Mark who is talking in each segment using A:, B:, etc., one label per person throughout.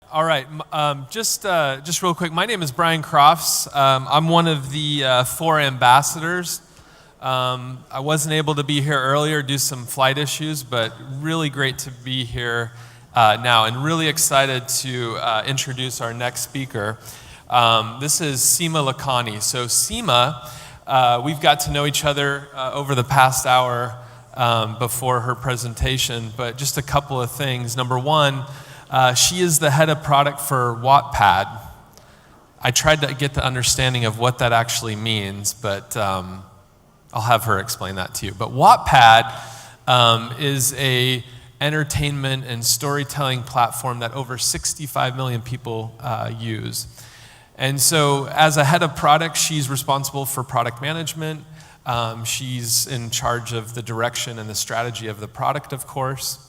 A: All right, just real quick, my name is Brian Crofts. I'm one of the 4 ambassadors. I wasn't able to be here earlier due to some flight issues, but really great to be here now, and really excited to introduce our next speaker. This is Seema Lakhani. So Seema, we've got to know each other over the past hour before her presentation, but just a couple of things. Number one, she is the head of product for Wattpad. I tried to get the understanding of what that actually means, but I'll have her explain that to you. But Wattpad is a entertainment and storytelling platform that over 65 million people use. And so as a head of product, she's responsible for product management. She's in charge of the direction and the strategy of the product, of course.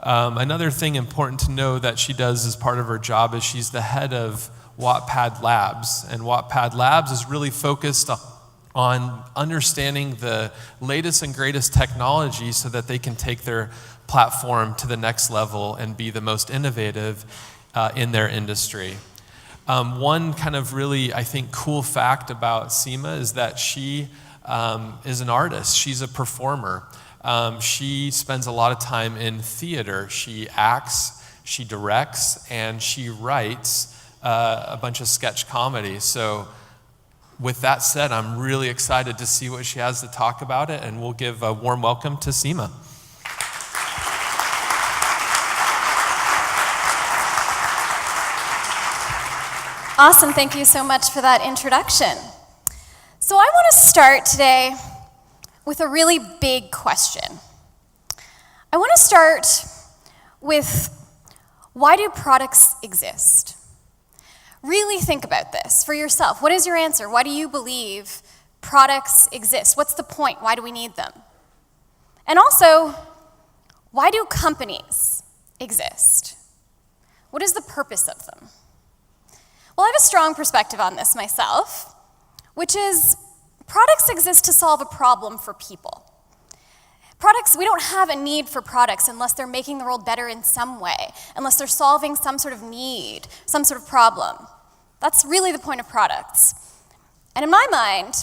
A: Another thing important to know that she does as part of her job is she's the head of Wattpad Labs. And Wattpad Labs is really focused on understanding the latest and greatest technology so that they can take their platform to the next level and be the most innovative in their industry. One kind of really, I think, cool fact about Seema is that she is an artist. She's a performer. She spends a lot of time in theater. She acts, she directs, and she writes a bunch of sketch comedy. So with that said, I'm really excited to see what she has to talk about it, and we'll give a warm welcome to Seema.
B: Awesome, thank you so much for that introduction. So I want to start today with a really big question. I want to start with, why do products exist? Really think about this for yourself. What is your answer? Why do you believe products exist? What's the point? Why do we need them? And also, why do companies exist? What is the purpose of them? Well, I have a strong perspective on this myself, which is products exist to solve a problem for people. We don't have a need for products unless they're making the world better in some way, unless they're solving some sort of need, some sort of problem. That's really the point of products. And in my mind,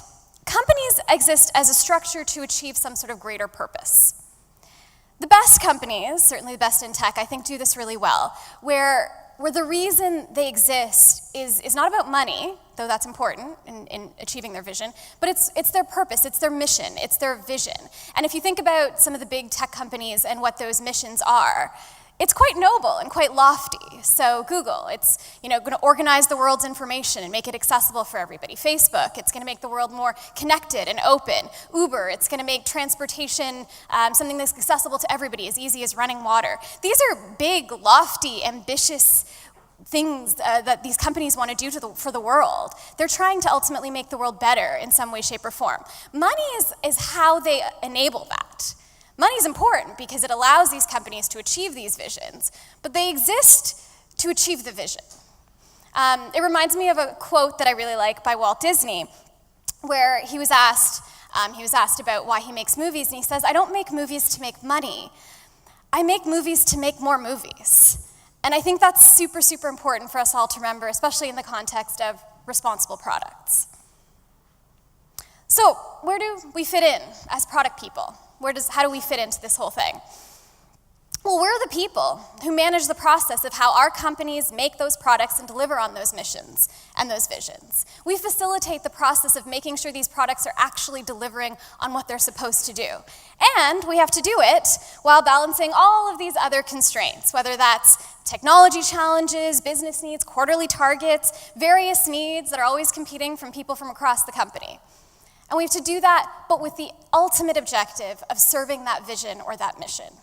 B: companies exist as a structure to achieve some sort of greater purpose. The best companies, certainly the best in tech, I think do this really well, where the reason they exist is not about money, though that's important in achieving their vision, but it's their purpose, it's their mission, it's their vision. And if you think about some of the big tech companies and what those missions are, it's quite noble and quite lofty. So Google, it's going to organize the world's information and make it accessible for everybody. Facebook, it's going to make the world more connected and open. Uber, it's going to make transportation something that's accessible to everybody, as easy as running water. These are big, lofty, ambitious things that these companies want to do for the world. They're trying to ultimately make the world better in some way, shape, or form. Money is how they enable that. Money is important because it allows these companies to achieve these visions, but they exist to achieve the vision. It reminds me of a quote that I really like by Walt Disney, where he was asked about why he makes movies, and he says, "I don't make movies to make money. I make movies to make more movies." And I think that's super, super important for us all to remember, especially in the context of responsible products. So, where do we fit in as product people? How do we fit into this whole thing? Well, we're the people who manage the process of how our companies make those products and deliver on those missions and those visions. We facilitate the process of making sure these products are actually delivering on what they're supposed to do. And we have to do it while balancing all of these other constraints, whether that's technology challenges, business needs, quarterly targets, various needs that are always competing from people from across the company. And we have to do that, but with the ultimate objective of serving that vision or that mission.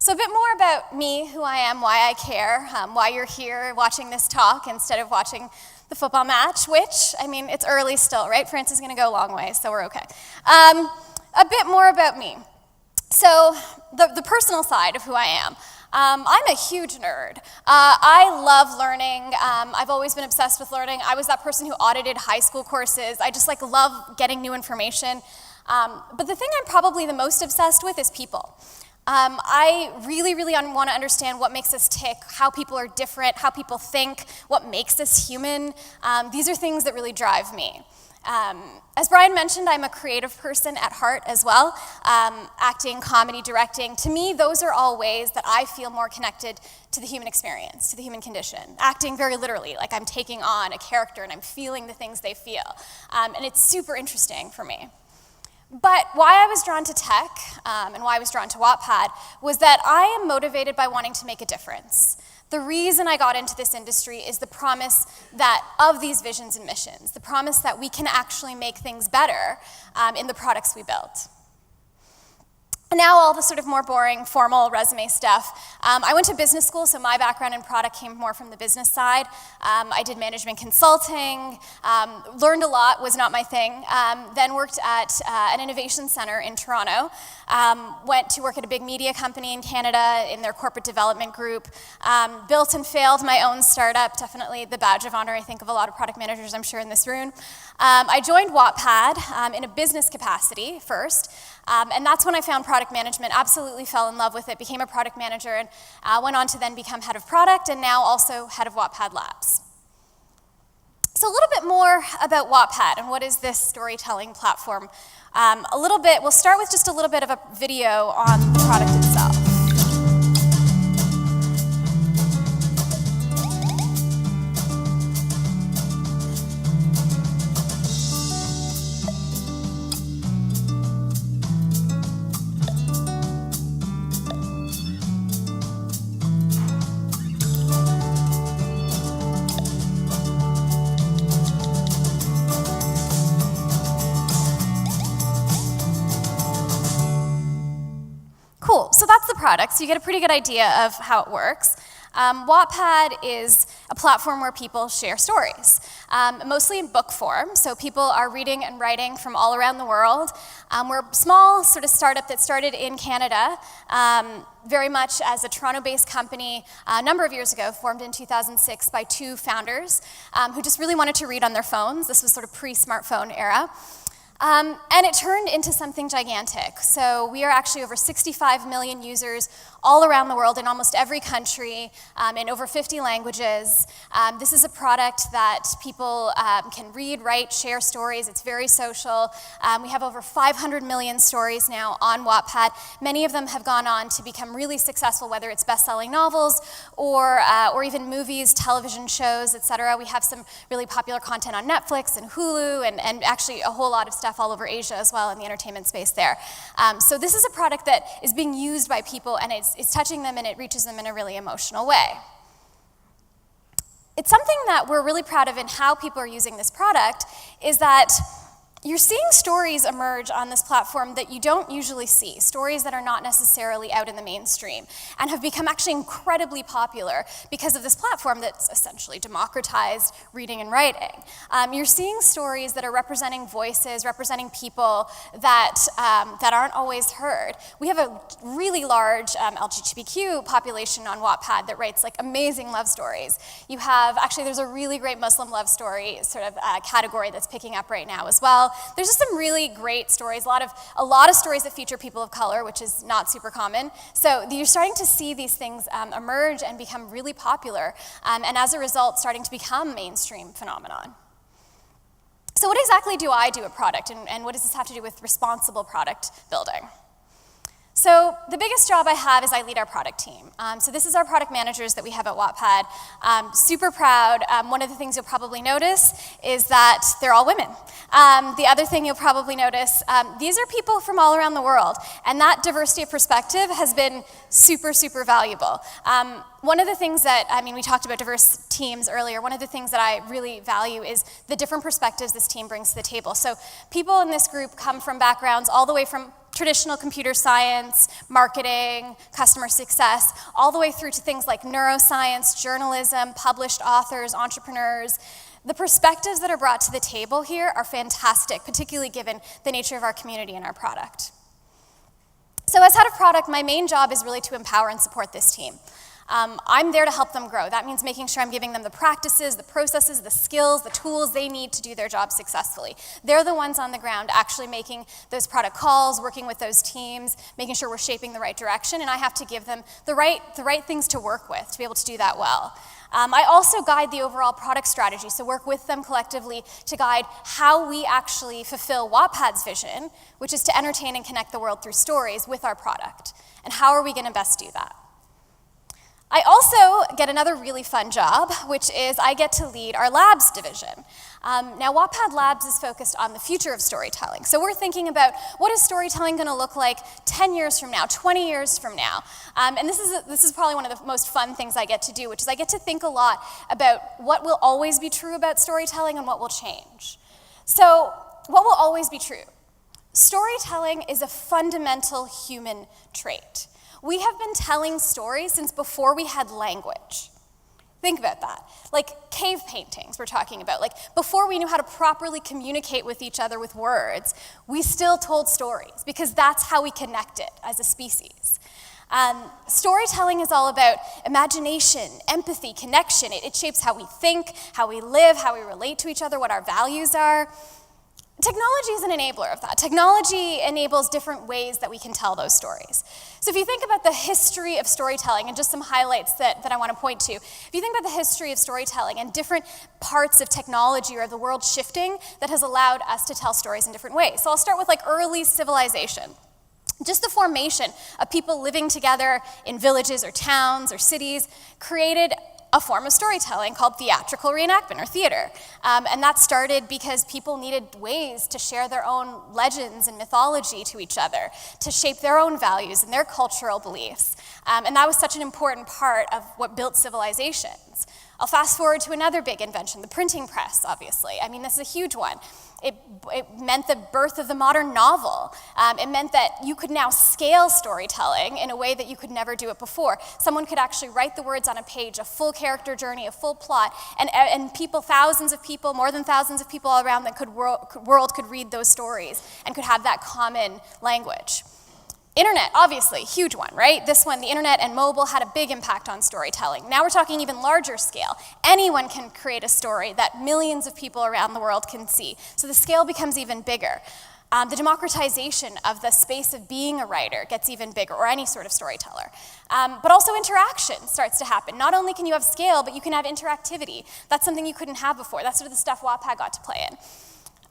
B: So a bit more about me, who I am, why I care, why you're here watching this talk instead of watching the football match, which, it's early still, right? France is going to go a long way, so we're okay. A bit more about me. So the personal side of who I am. I'm a huge nerd. I love learning. I've always been obsessed with learning. I was that person who audited high school courses. I just love getting new information. But the thing I'm probably the most obsessed with is people. I really want to understand what makes us tick, how people are different, how people think, what makes us human. These are things that really drive me. As Brian mentioned, I'm a creative person at heart as well. Acting, comedy, directing. To me, those are all ways that I feel more connected to the human experience, to the human condition. Acting very literally, like I'm taking on a character and I'm feeling the things they feel. And it's super interesting for me. But why I was drawn to tech and why I was drawn to Wattpad was that I am motivated by wanting to make a difference. The reason I got into this industry is the promise that of these visions and missions, the promise that we can actually make things better in the products we build. And now all the sort of more boring, formal resume stuff. I went to business school, so my background in product came more from the business side. I did management consulting, learned a lot, was not my thing. Then worked at an innovation center in Toronto. Went to work at a big media company in Canada in their corporate development group. Built and failed my own startup, definitely the badge of honor, I think, of a lot of product managers, I'm sure, in this room. I joined Wattpad in a business capacity first. And that's when I found product management, absolutely fell in love with it, became a product manager, and went on to then become head of product, and now also head of Wattpad Labs. So a little bit more about Wattpad, and what is this storytelling platform. We'll start with just a little bit of a video on the product itself. Cool, so that's the product, so you get a pretty good idea of how it works. Wattpad is a platform where people share stories, mostly in book form, so people are reading and writing from all around the world. We're a small sort of startup that started in Canada, very much as a Toronto-based company a number of years ago, formed in 2006 by two founders who just really wanted to read on their phones. This was sort of pre-smartphone era. And it turned into something gigantic. So we are actually over 65 million users all around the world in almost every country, in over 50 languages. This is a product that people can read, write, share stories. It's very social. We have over 500 million stories now on Wattpad. Many of them have gone on to become really successful, whether it's best-selling novels or even movies, television shows, etc. We have some really popular content on Netflix and Hulu, and actually a whole lot of stuff all over Asia as well in the entertainment space there. So this is a product that is being used by people, and it's touching them and it reaches them in a really emotional way. It's something that we're really proud of in how people are using this product is that you're seeing stories emerge on this platform that you don't usually see, stories that are not necessarily out in the mainstream, and have become actually incredibly popular because of this platform that's essentially democratized reading and writing. You're seeing stories that are representing voices, representing people that aren't always heard. We have a really large LGBTQ population on Wattpad that writes like amazing love stories. You have, actually there's a really great Muslim love story sort of category that's picking up right now as well. There's just some really great stories, a lot of stories that feature people of color, which is not super common. So you're starting to see these things emerge and become really popular, and as a result, starting to become mainstream phenomenon. So what exactly do I do at product, and what does this have to do with responsible product building? So the biggest job I have is I lead our product team. So this is our product managers that we have at Wattpad. Super proud. One of the things you'll probably notice is that they're all women. The other thing you'll probably notice, these are people from all around the world, and that diversity of perspective has been super, super valuable. One of the things that, we talked about diverse teams earlier, one of the things that I really value is the different perspectives this team brings to the table. So people in this group come from backgrounds all the way from traditional computer science, marketing, customer success, all the way through to things like neuroscience, journalism, published authors, entrepreneurs. The perspectives that are brought to the table here are fantastic, particularly given the nature of our community and our product. So as head of product, my main job is really to empower and support this team. I'm there to help them grow. That means making sure I'm giving them the practices, the processes, the skills, the tools they need to do their job successfully. They're the ones on the ground actually making those product calls, working with those teams, making sure we're shaping the right direction, and I have to give them the right things to work with to be able to do that well. I also guide the overall product strategy, so work with them collectively to guide how we actually fulfill Wattpad's vision, which is to entertain and connect the world through stories with our product. And how are we going to best do that? I also get another really fun job, which is I get to lead our labs division. Now, Wattpad Labs is focused on the future of storytelling. So we're thinking about what is storytelling going to look like 10 years from now, 20 years from now. And this is probably one of the most fun things I get to do, which is I get to think a lot about what will always be true about storytelling and what will change. So what will always be true? Storytelling is a fundamental human trait. We have been telling stories since before we had language. Think about that. Like cave paintings we're talking about. Like before we knew how to properly communicate with each other with words, we still told stories because that's how we connected as a species. Storytelling is all about imagination, empathy, connection. It shapes how we think, how we live, how we relate to each other, what our values are. Technology is an enabler of that. Technology enables different ways that we can tell those stories. So if you think about the history of storytelling, and just some highlights that I want to point to, if you think about the history of storytelling and different parts of technology or the world shifting that has allowed us to tell stories in different ways. So I'll start with like early civilization. Just the formation of people living together in villages or towns or cities created a form of storytelling called theatrical reenactment or theater. And that started because people needed ways to share their own legends and mythology to each other, to shape their own values and their cultural beliefs. And that was such an important part of what built civilizations. I'll fast forward to another big invention, the printing press, obviously. I mean, this is a huge one. It meant the birth of the modern novel. It meant that you could now scale storytelling in a way that you could never do it before. Someone could actually write the words on a page, a full character journey, a full plot, and people, thousands of people, more than thousands of people all around the world could read those stories and could have that common language. Internet, obviously, huge one, right? This one, the internet and mobile, had a big impact on storytelling. Now we're talking even larger scale. Anyone can create a story that millions of people around the world can see. So the scale becomes even bigger. The democratization of the space of being a writer gets even bigger, or any sort of storyteller. But also interaction starts to happen. Not only can you have scale, but you can have interactivity. That's something you couldn't have before. That's sort of the stuff Wattpad got to play in.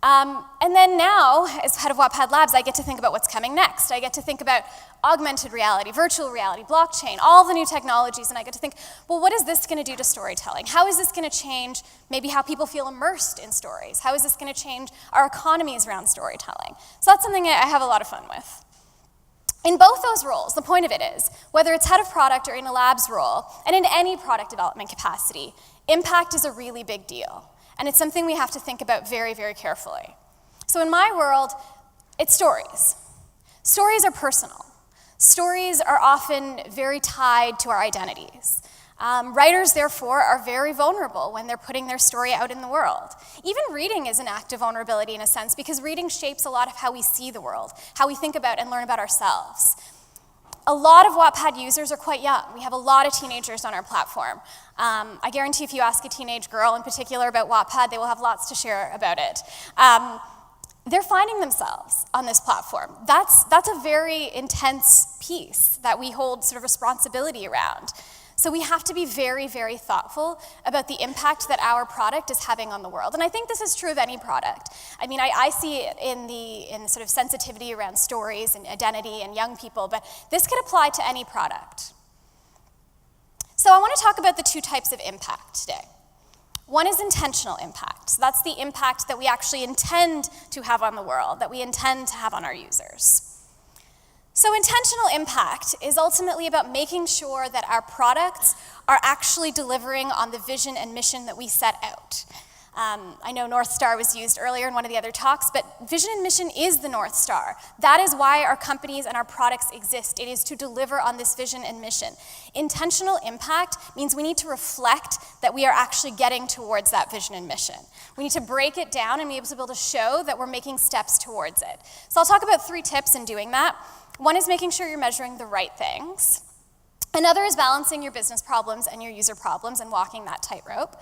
B: And then now, as head of Wattpad Labs, I get to think about what's coming next. I get to think about augmented reality, virtual reality, blockchain, all the new technologies, and I get to think, well, what is this going to do to storytelling? How is this going to change maybe how people feel immersed in stories? How is this going to change our economies around storytelling? So that's something I have a lot of fun with. In both those roles, the point of it is, whether it's head of product or in a labs role, and in any product development capacity, impact is a really big deal. And it's something we have to think about very, very carefully. So in my world, it's stories. Stories are personal. Stories are often very tied to our identities. Writers, therefore, are very vulnerable when they're putting their story out in the world. Even reading is an act of vulnerability in a sense, because reading shapes a lot of how we see the world, how we think about and learn about ourselves. A lot of Wattpad users are quite young. We have a lot of teenagers on our platform. I guarantee if you ask a teenage girl in particular about Wattpad, they will have lots to share about it. They're finding themselves on this platform. That's a very intense piece that we hold sort of responsibility around. So we have to be very, very thoughtful about the impact that our product is having on the world. And I think this is true of any product. I mean, I see it in the sort of sensitivity around stories and identity and young people, but this could apply to any product. So I want to talk about the two types of impact today. One is intentional impact. So that's the impact that we actually intend to have on the world, that we intend to have on our users. So intentional impact is ultimately about making sure that our products are actually delivering on the vision and mission that we set out. I know North Star was used earlier in one of the other talks, but vision and mission is the North Star. That is why our companies and our products exist. It is to deliver on this vision and mission. Intentional impact means we need to reflect that we are actually getting towards that vision and mission. We need to break it down and be able to show that we're making steps towards it. So I'll talk about 3 tips in doing that. One is making sure you're measuring the right things. Another is balancing your business problems and your user problems and walking that tightrope.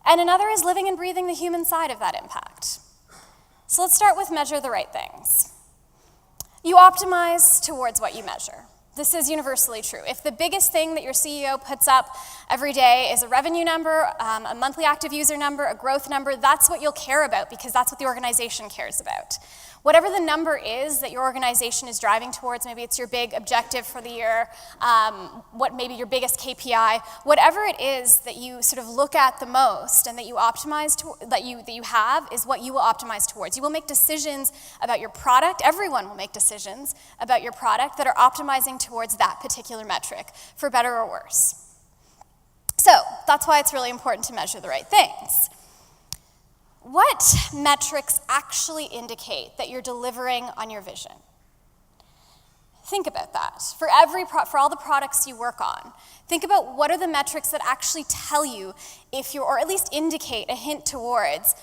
B: And another is living and breathing the human side of that impact. So let's start with measure the right things. You optimize towards what you measure. This is universally true. If the biggest thing that your CEO puts up every day is a revenue number, a monthly active user number, a growth number, that's what you'll care about because that's what the organization cares about. Whatever the number is that your organization is driving towards, maybe it's your big objective for the year, what maybe your biggest KPI, whatever it is that you sort of look at the most and that you optimize to, that you have is what you will optimize towards. You will make decisions about your product. Everyone will make decisions about your product that are optimizing towards that particular metric, for better or worse. So that's why it's really important to measure the right things. What metrics actually indicate that you're delivering on your vision? Think about that. For all the products you work on, think about what are the metrics that actually tell you if you're, or at least indicate a hint towards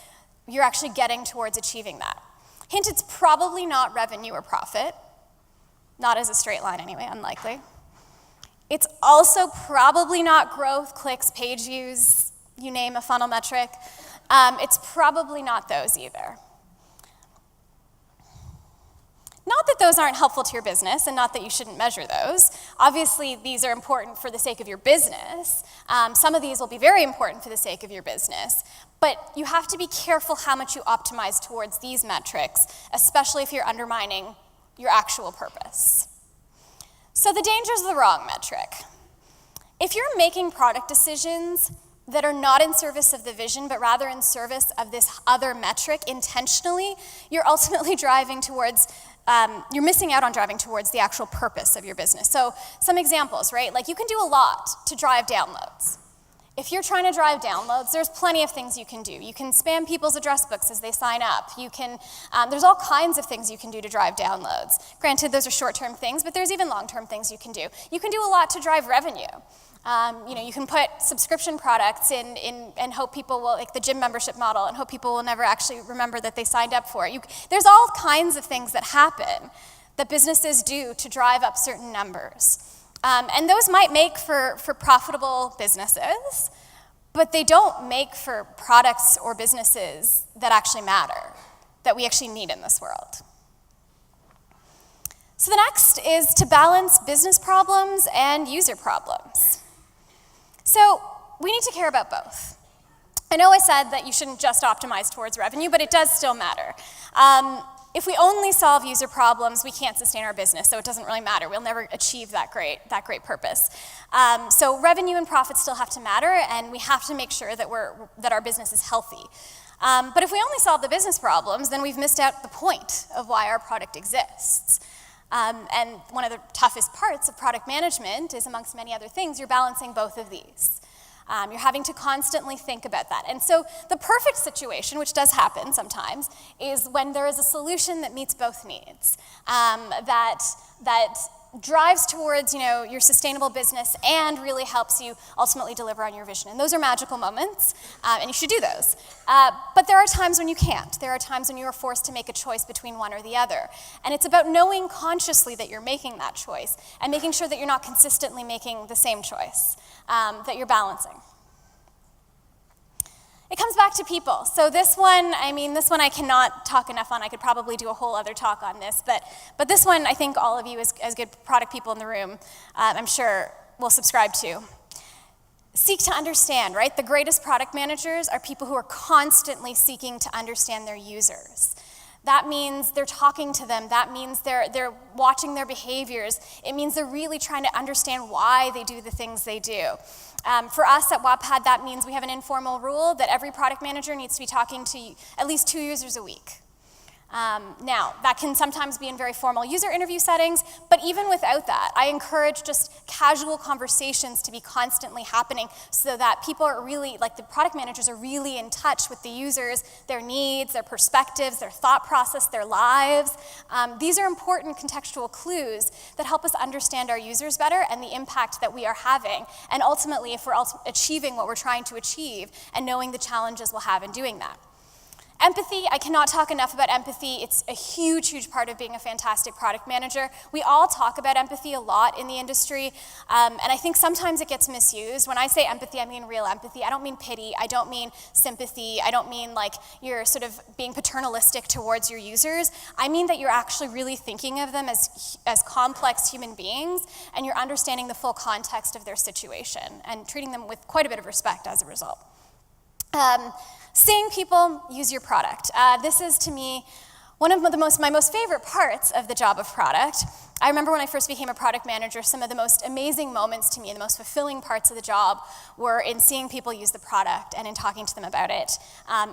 B: you're actually getting towards achieving that. Hint, it's probably not revenue or profit. Not as a straight line anyway, unlikely. It's also probably not growth, clicks, page views, you name a funnel metric. It's probably not those either. Not that those aren't helpful to your business and not that you shouldn't measure those. Obviously, these are important for the sake of your business. Some of these will be very important for the sake of your business. But you have to be careful how much you optimize towards these metrics, especially if you're undermining your actual purpose. So the dangers of the wrong metric. If you're making product decisions that are not in service of the vision, but rather in service of this other metric intentionally, you're ultimately driving towards, you're missing out on driving towards the actual purpose of your business. So some examples, right? Like you can do a lot to drive downloads. If you're trying to drive downloads, there's plenty of things you can do. You can spam people's address books as they sign up. You can, there's all kinds of things you can do to drive downloads. Granted, those are short-term things, but there's even long-term things you can do. You can do a lot to drive revenue. You can put subscription products in and hope people will, like the gym membership model, and hope people will never actually remember that they signed up for it. There's all kinds of things that happen that businesses do to drive up certain numbers. And those might make for profitable businesses, but they don't make for products or businesses that actually matter, that we actually need in this world. So the next is to balance business problems and user problems. So we need to care about both. I know I said that you shouldn't just optimize towards revenue, but it does still matter. If we only solve user problems, we can't sustain our business, so it doesn't really matter. We'll never achieve that great purpose. So revenue and profit still have to matter, and we have to make sure that our business is healthy. But if we only solve the business problems, then we've missed out the point of why our product exists. And one of the toughest parts of product management is, amongst many other things, you're balancing both of these. You're having to constantly think about that. And so the perfect situation, which does happen sometimes, is when there is a solution that meets both needs, that drives towards your sustainable business and really helps you ultimately deliver on your vision. And those are magical moments, and you should do those. But there are times when you can't. There are times when you are forced to make a choice between one or the other. And it's about knowing consciously that you're making that choice and making sure that you're not consistently making the same choice, that you're balancing. It comes back to people. So this one I cannot talk enough on. I could probably do a whole other talk on this, but this one I think all of you as good product people in the room, I'm sure will subscribe to. Seek to understand, right? The greatest product managers are people who are constantly seeking to understand their users. That means they're talking to them. That means they're watching their behaviors. It means they're really trying to understand why they do the things they do. For us at Wattpad, that means we have an informal rule that every product manager needs to be talking to at least 2 users a week. Now, that can sometimes be in very formal user interview settings, but even without that, I encourage just casual conversations to be constantly happening so that people are really, like the product managers are really in touch with the users, their needs, their perspectives, their thought process, their lives. These are important contextual clues that help us understand our users better and the impact that we are having, and ultimately if we're achieving what we're trying to achieve and knowing the challenges we'll have in doing that. Empathy, I cannot talk enough about empathy. It's a huge, huge part of being a fantastic product manager. We all talk about empathy a lot in the industry, and I think sometimes it gets misused. When I say empathy, I mean real empathy. I don't mean pity. I don't mean sympathy. I don't mean like you're sort of being paternalistic towards your users. I mean that you're actually really thinking of them as complex human beings, and you're understanding the full context of their situation and treating them with quite a bit of respect as a result. Seeing people use your product. This is, to me, one of my most favorite parts of the job of product. I remember when I first became a product manager, some of the most amazing moments to me, the most fulfilling parts of the job were in seeing people use the product and in talking to them about it.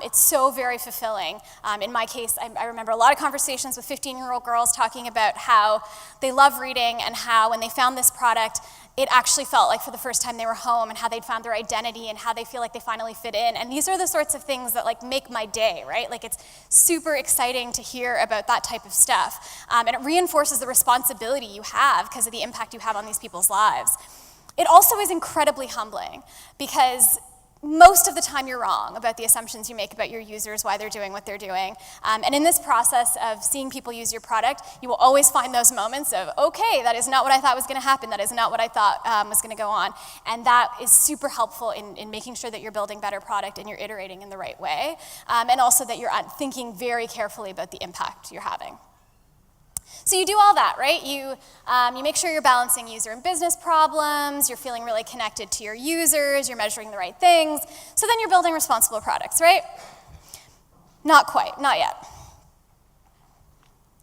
B: It's so very fulfilling. In my case, I remember a lot of conversations with 15-year-old girls talking about how they love reading and how when they found this product, it actually felt like for the first time they were home and how they'd found their identity and how they feel like they finally fit in. And these are the sorts of things that like make my day, right? Like it's super exciting to hear about that type of stuff. And it reinforces the responsibility you have because of the impact you have on these people's lives. It also is incredibly humbling because most of the time you're wrong about the assumptions you make about your users, why they're doing what they're doing. And in this process of seeing people use your product, you will always find those moments of, okay, that is not what I thought was going to happen. That is not what I thought was going to go on. And that is super helpful in making sure that you're building better product and you're iterating in the right way. And also that you're thinking very carefully about the impact you're having. So you do all that, right? You make sure you're balancing user and business problems, you're feeling really connected to your users, you're measuring the right things, so then you're building responsible products, right? Not quite, not yet.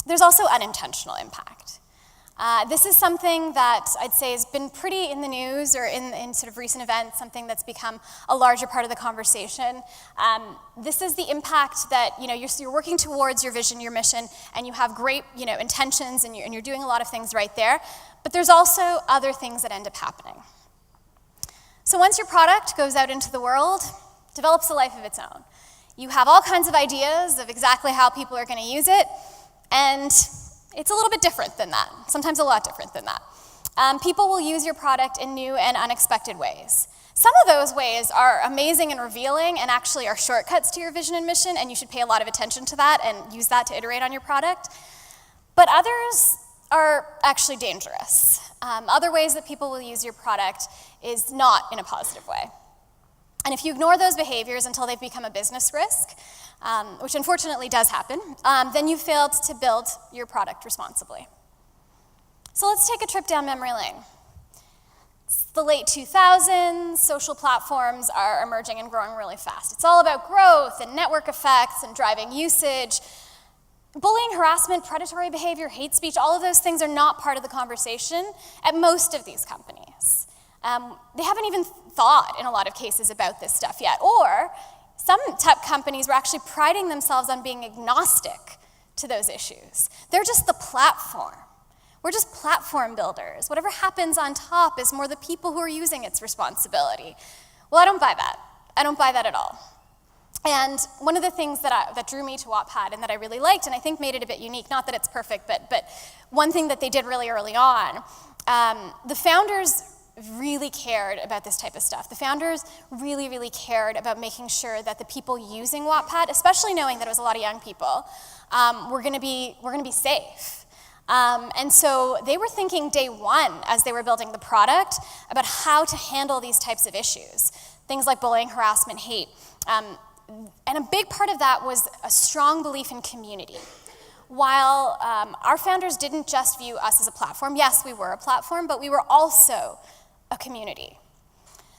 B: There's also unintentional impact. This is something that I'd say has been pretty in the news or in sort of recent events, something that's become a larger part of the conversation. This is the impact that you're working towards your vision, your mission, and you have great intentions, and you're doing a lot of things right there. But there's also other things that end up happening. So once your product goes out into the world, develops a life of its own. You have all kinds of ideas of exactly how people are going to use it, and it's a little bit different than that, sometimes a lot different than that. People will use your product in new and unexpected ways. Some of those ways are amazing and revealing and actually are shortcuts to your vision and mission, and you should pay a lot of attention to that and use that to iterate on your product. But others are actually dangerous. Other ways that people will use your product is not in a positive way. And if you ignore those behaviors until they've become a business risk, which unfortunately does happen, then you failed to build your product responsibly. So let's take a trip down memory lane. It's the late 2000s, social platforms are emerging and growing really fast. It's all about growth and network effects and driving usage. Bullying, harassment, predatory behavior, hate speech, all of those things are not part of the conversation at most of these companies. They haven't even thought in a lot of cases about this stuff yet, or some tech companies were actually priding themselves on being agnostic to those issues. They're just the platform. We're just platform builders. Whatever happens on top is more the people who are using its responsibility. Well, I don't buy that. I don't buy that at all. And one of the things that drew me to Wattpad and that I really liked, and I think made it a bit unique, not that it's perfect, but one thing that they did really early on, the founders really cared about this type of stuff. The founders really, really cared about making sure that the people using Wattpad, especially knowing that it was a lot of young people, were going to be safe. And so they were thinking day one, as they were building the product, about how to handle these types of issues, things like bullying, harassment, hate. And a big part of that was a strong belief in community. While our founders didn't just view us as a platform, yes, we were a platform, but we were also a community.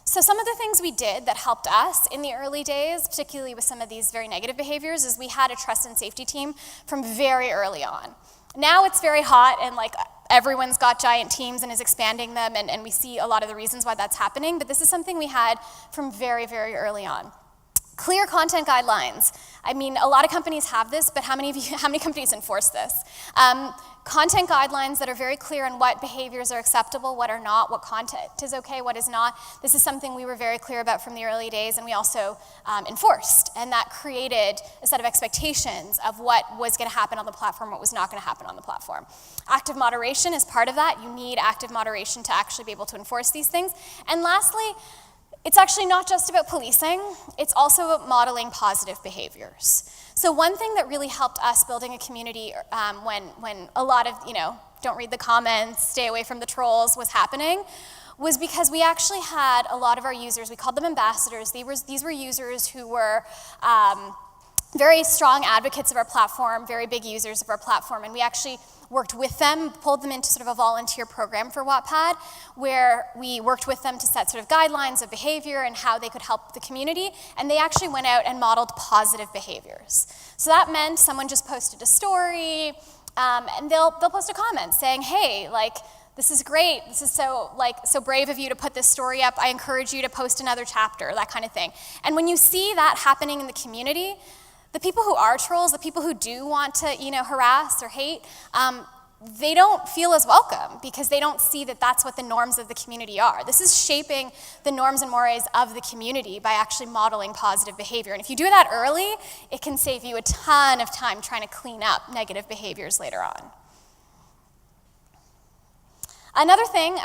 B: So some of the things we did that helped us in the early days, particularly with some of these very negative behaviors, is we had a trust and safety team from very early on. Now it's very hot and like everyone's got giant teams and is expanding them, and we see a lot of the reasons why that's happening, but this is something we had from very, very early on. Clear content guidelines. I mean, a lot of companies have this, but how many companies enforce this? Content guidelines that are very clear on what behaviors are acceptable, what are not, what content is okay, what is not. This is something we were very clear about from the early days, and we also enforced. And that created a set of expectations of what was going to happen on the platform, what was not going to happen on the platform. Active moderation is part of that. You need active moderation to actually be able to enforce these things. And lastly, It's actually not just about policing, it's also about modeling positive behaviors. So one thing that really helped us building a community when a lot of, don't read the comments, stay away from the trolls was happening, was because we actually had a lot of our users, we called them ambassadors. These were users who were very strong advocates of our platform, very big users of our platform, and we actually worked with them, pulled them into sort of a volunteer program for Wattpad, where we worked with them to set sort of guidelines of behavior and how they could help the community, and they actually went out and modeled positive behaviors. So that meant someone just posted a story, and they'll post a comment saying, hey, this is great, this is so brave of you to put this story up, I encourage you to post another chapter, that kind of thing. And when you see that happening in the community, the people who are trolls, the people who do want to, harass or hate, they don't feel as welcome because they don't see that that's what the norms of the community are. This is shaping the norms and mores of the community by actually modeling positive behavior. And if you do that early, it can save you a ton of time trying to clean up negative behaviors later on. Another thing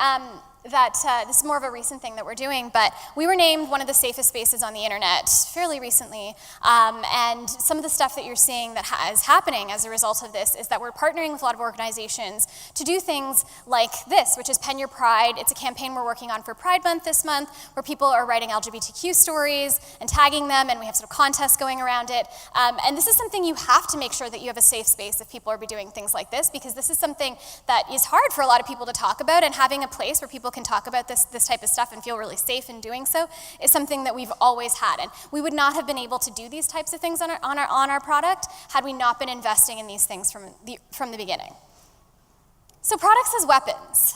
B: this is more of a recent thing that we're doing, but we were named one of the safest spaces on the internet fairly recently, and some of the stuff that you're seeing that is happening as a result of this is that we're partnering with a lot of organizations to do things like this, which is Pen Your Pride. It's a campaign we're working on for Pride Month this month, where people are writing LGBTQ stories and tagging them, and we have sort of contests going around it, and this is something you have to make sure that you have a safe space if people are doing things like this, because this is something that is hard for a lot of people to talk about, and having a place where people can talk about this type of stuff and feel really safe in doing so is something that we've always had. And we would not have been able to do these types of things on our product had we not been investing in these things from the beginning. So products as weapons.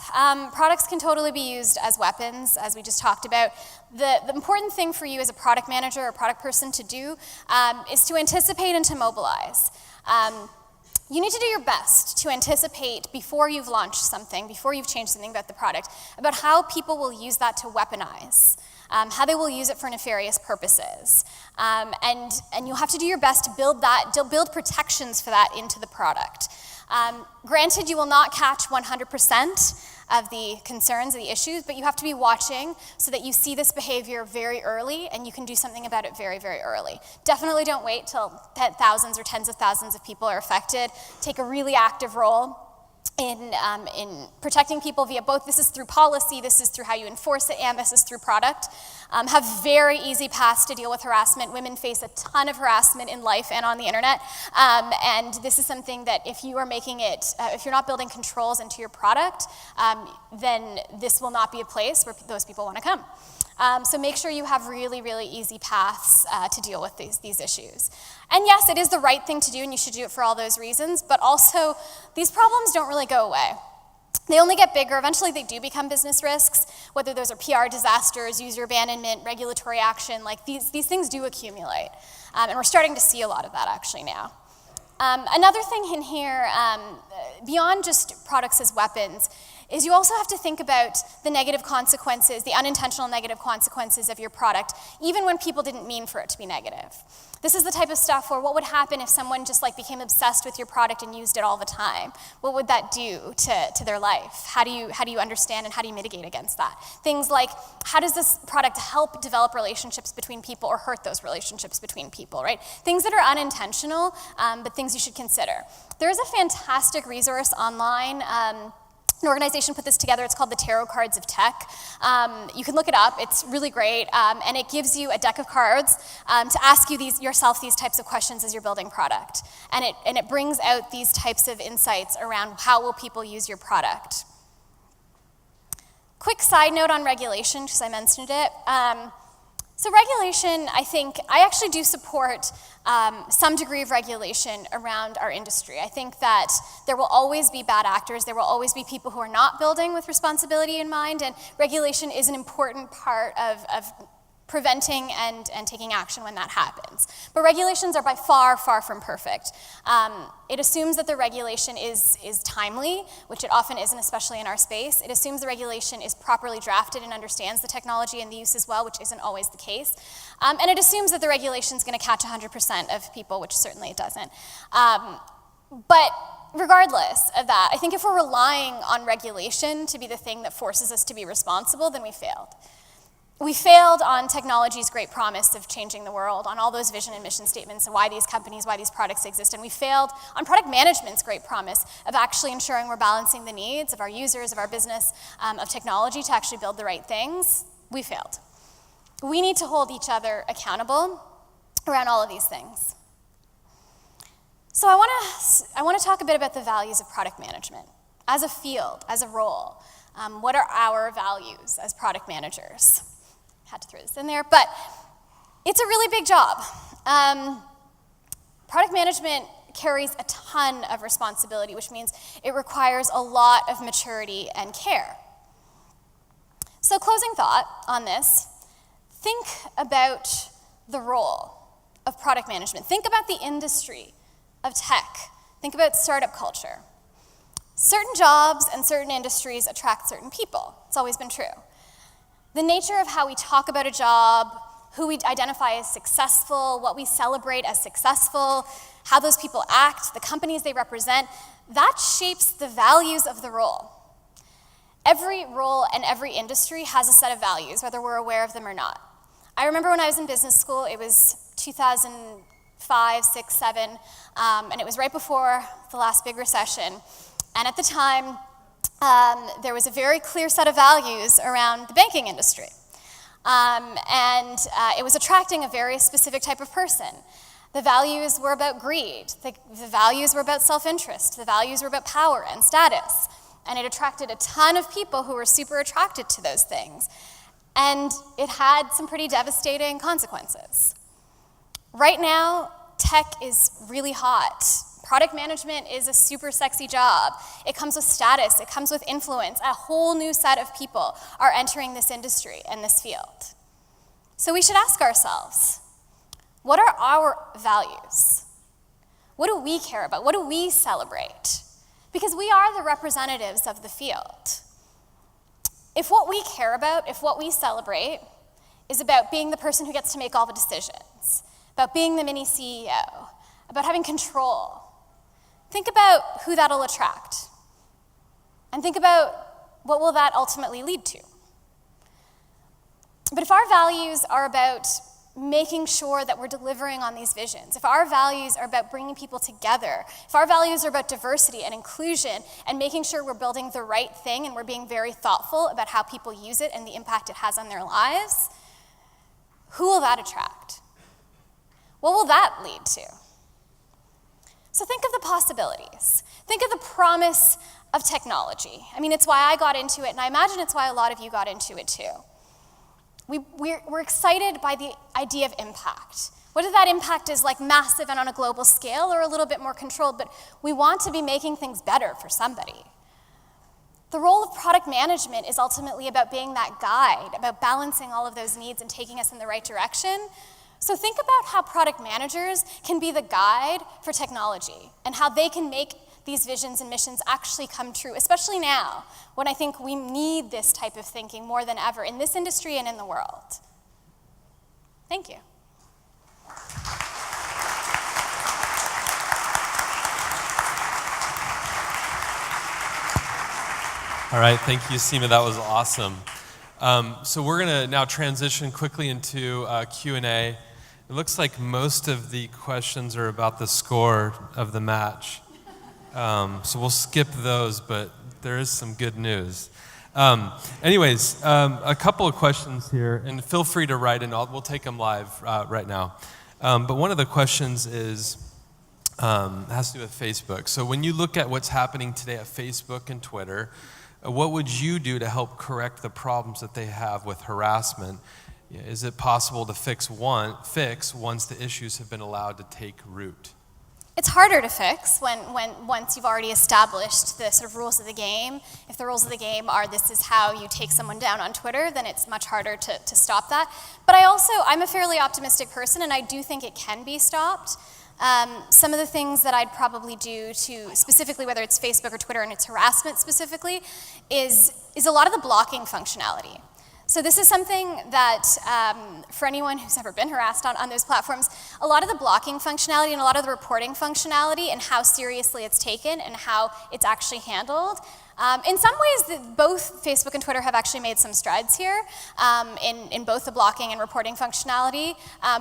B: Products can totally be used as weapons, as we just talked about. The important thing for you as a product manager or product person to do is to anticipate and to mobilize. You need to do your best to anticipate before you've launched something, before you've changed something about the product, about how people will use that to weaponize, how they will use it for nefarious purposes. And you'll have to do your best to build protections for that into the product. Granted, you will not catch 100% of the concerns, of the issues, but you have to be watching so that you see this behavior very early and you can do something about it very, very early. Definitely don't wait till thousands or tens of thousands of people are affected. Take a really active role in protecting people via both, this is through policy, this is through how you enforce it, and this is through product. Have very easy paths to deal with harassment. Women face a ton of harassment in life and on the internet, and this is something that if you are making it, if you're not building controls into your product, then this will not be a place where those people want to come. So make sure you have really, really easy paths to deal with these issues. And yes, it is the right thing to do, and you should do it for all those reasons, but also these problems don't really go away. They only get bigger. Eventually they do become business risks, whether those are PR disasters, user abandonment, regulatory action, these things do accumulate. And we're starting to see a lot of that actually now. Another thing in here, beyond just products as weapons, is you also have to think about the negative consequences, the unintentional negative consequences of your product, even when people didn't mean for it to be negative. This is the type of stuff where what would happen if someone just became obsessed with your product and used it all the time? What would that do to their life? How do you understand and how do you mitigate against that? Things like, how does this product help develop relationships between people or hurt those relationships between people, right? Things that are unintentional, but things you should consider. There is a fantastic resource online. An organization put this together. It's called the Tarot Cards of Tech. You can look it up. It's really great, and it gives you a deck of cards to ask you yourself these types of questions as you're building product, and it brings out these types of insights around how will people use your product. Quick side note on regulation, because I mentioned it. So regulation, I actually do support some degree of regulation around our industry. I think that there will always be bad actors, there will always be people who are not building with responsibility in mind, and regulation is an important part of preventing and taking action when that happens. But regulations are by far, far from perfect. It assumes that the regulation is timely, which it often isn't, especially in our space. It assumes the regulation is properly drafted and understands the technology and the use as well, which isn't always the case. And it assumes that the regulation is going to catch 100% of people, which certainly it doesn't. But regardless of that, I think if we're relying on regulation to be the thing that forces us to be responsible, then we failed. We failed on technology's great promise of changing the world, on all those vision and mission statements and why these companies, why these products exist. And we failed on product management's great promise of actually ensuring we're balancing the needs of our users, of our business, of technology to actually build the right things. We failed. We need to hold each other accountable around all of these things. So I want to talk a bit about the values of product management as a field, as a role. What are our values as product managers? Had to throw this in there, but it's a really big job. Product management carries a ton of responsibility, which means it requires a lot of maturity and care. So closing thought on this, think about the role of product management. Think about the industry of tech. Think about startup culture. Certain jobs and certain industries attract certain people. It's always been true. The nature of how we talk about a job, who we identify as successful, what we celebrate as successful, how those people act, the companies they represent, that shapes the values of the role. Every role and every industry has a set of values, whether we're aware of them or not. I remember when I was in business school, it was 2005, 6, 7, and it was right before the last big recession. And at the time, there was a very clear set of values around the banking industry. It was attracting a very specific type of person. The values were about greed. The values were about self-interest. The values were about power and status. And it attracted a ton of people who were super attracted to those things. And it had some pretty devastating consequences. Right now, tech is really hot. Product management is a super sexy job. It comes with status, it comes with influence. A whole new set of people are entering this industry and this field. So we should ask ourselves, what are our values? What do we care about? What do we celebrate? Because we are the representatives of the field. If what we care about, if what we celebrate is about being the person who gets to make all the decisions, about being the mini CEO, about having control, think about who that'll attract. And think about what will that ultimately lead to. But if our values are about making sure that we're delivering on these visions, if our values are about bringing people together, if our values are about diversity and inclusion and making sure we're building the right thing and we're being very thoughtful about how people use it and the impact it has on their lives, who will that attract? What will that lead to? So think of the possibilities. Think of the promise of technology. I mean, it's why I got into it, and I imagine it's why a lot of you got into it too. We're excited by the idea of impact. Whether that impact is like massive and on a global scale or a little bit more controlled, but we want to be making things better for somebody. The role of product management is ultimately about being that guide, about balancing all of those needs and taking us in the right direction. So think about how product managers can be the guide for technology and how they can make these visions and missions actually come true, especially now, when I think we need this type of thinking more than ever in this industry and in the world. Thank you.
A: All right, thank you, Seema. That was awesome. So we're going to now transition quickly into Q&A. It looks like most of the questions are about the score of the match. So we'll skip those, but there is some good news. A couple of questions here, and feel free to write in. We'll take them live right now. But one of the questions has to do with Facebook. So when you look at what's happening today at Facebook and Twitter, what would you do to help correct the problems that they have with harassment? Is it possible to fix once the issues have been allowed to take root?
B: It's harder to fix once you've already established the sort of rules of the game. If the rules of the game are this is how you take someone down on Twitter, then it's much harder to stop that. But I'm a fairly optimistic person, and I do think it can be stopped. Some of the things that I'd probably do to, specifically whether it's Facebook or Twitter and it's harassment specifically, is a lot of the blocking functionality. So this is something that, for anyone who's ever been harassed on those platforms, a lot of the blocking functionality and a lot of the reporting functionality and how seriously it's taken and how it's actually handled, In some ways, both Facebook and Twitter have actually made some strides here in both the blocking and reporting functionality,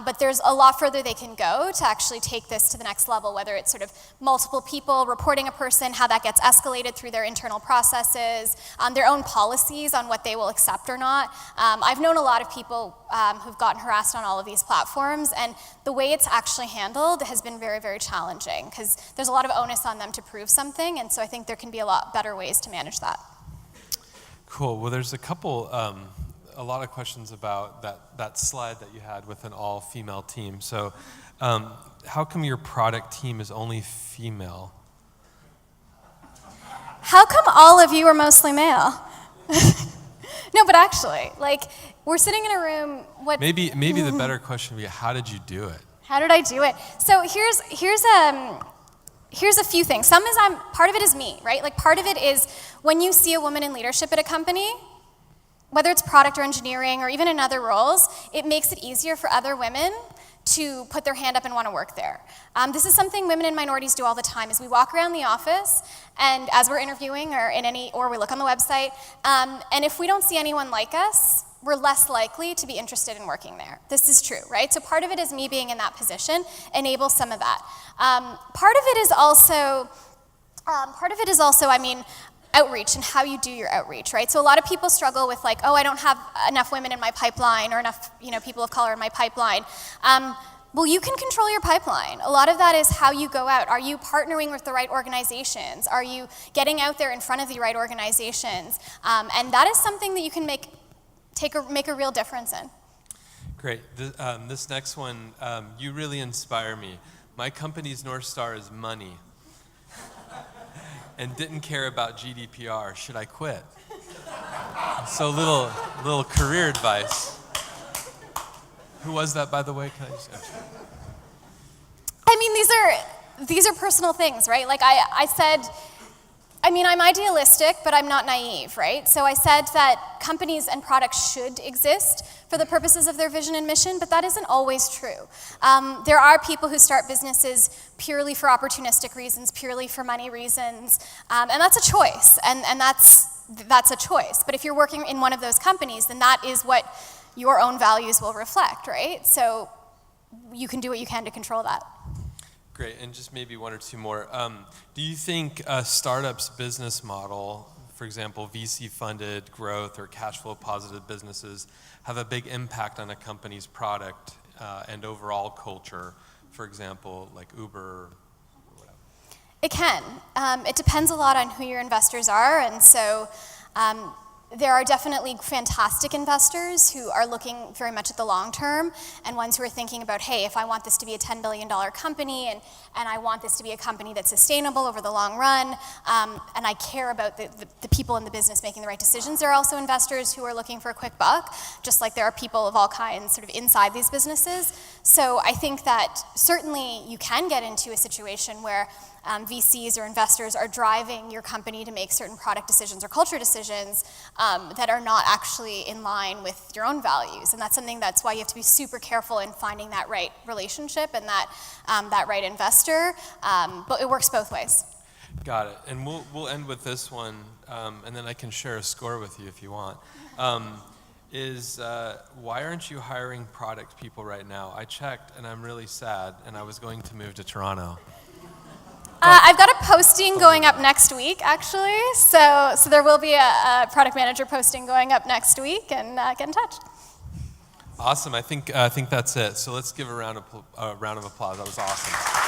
B: but there's a lot further they can go to actually take this to the next level, whether it's sort of multiple people reporting a person, how that gets escalated through their internal processes, their own policies on what they will accept or not. I've known a lot of people who've gotten harassed on all of these platforms, and the way it's actually handled has been very, very challenging, because there's a lot of onus on them to prove something, and so I think there can be a lot better ways to manage that.
A: Cool. Well, there's a lot of questions about that slide that you had with an all-female team. So how come your product team is only female?
B: How come all of you are mostly male? No, but actually, like, we're sitting in a room,
A: Maybe the better question would be, how did you do it?
B: How did I do it? So here's a few things. Part of it is me, right? Like, part of it is when you see a woman in leadership at a company, whether it's product or engineering or even in other roles, it makes it easier for other women to put their hand up and want to work there. This is something women and minorities do all the time, is we walk around the office, and as we're interviewing or we look on the website, and if we don't see anyone like us, we're less likely to be interested in working there. This is true, right? So part of it is me being in that position enables some of that. Part of it is also, I mean, outreach and how you do your outreach, right? So a lot of people struggle with, like, oh, I don't have enough women in my pipeline or enough, people of color in my pipeline. Well, you can control your pipeline. A lot of that is how you go out. Are you partnering with the right organizations? Are you getting out there in front of the right organizations? And that is something that you can make a real difference in.
A: Great. This next one, you really inspire me. My company's North Star is money and didn't care about GDPR. Should I quit? So little career advice. Who was that, by the way? Can I just...
B: I mean, these are personal things, right? Like I said, I mean, I'm idealistic, but I'm not naive, right? So I said that companies and products should exist for the purposes of their vision and mission, but that isn't always true. There are people who start businesses purely for opportunistic reasons, purely for money reasons, and that's a choice, and that's a choice. But if you're working in one of those companies, then that is what your own values will reflect, right? So you can do what you can to control that.
A: Great, and just maybe one or two more. Do you think a startup's business model, for example, VC-funded growth or cash flow positive businesses, have a big impact on a company's product and overall culture, for example, like Uber or whatever?
B: It can. It depends a lot on who your investors are, and so there are definitely fantastic investors who are looking very much at the long term, and ones who are thinking about, hey, if I want this to be a $10 billion company, and I want this to be a company that's sustainable over the long run, and I care about the people in the business making the right decisions. There are also investors who are looking for a quick buck, just like there are people of all kinds sort of inside these businesses. So I think that certainly you can get into a situation where VCs or investors are driving your company to make certain product decisions or culture decisions that are not actually in line with your own values. And that's why you have to be super careful in finding that right relationship and that right investor. But it works both ways.
A: Got it. And we'll end with this one, and then I can share a score with you if you want. Why aren't you hiring product people right now? I checked, and I'm really sad, and I was going to move to Toronto.
B: I've got a posting going up next week, actually. So there will be a product manager posting going up next week, and get in touch.
A: Awesome. I think that's it. So let's give a round of applause. That was awesome.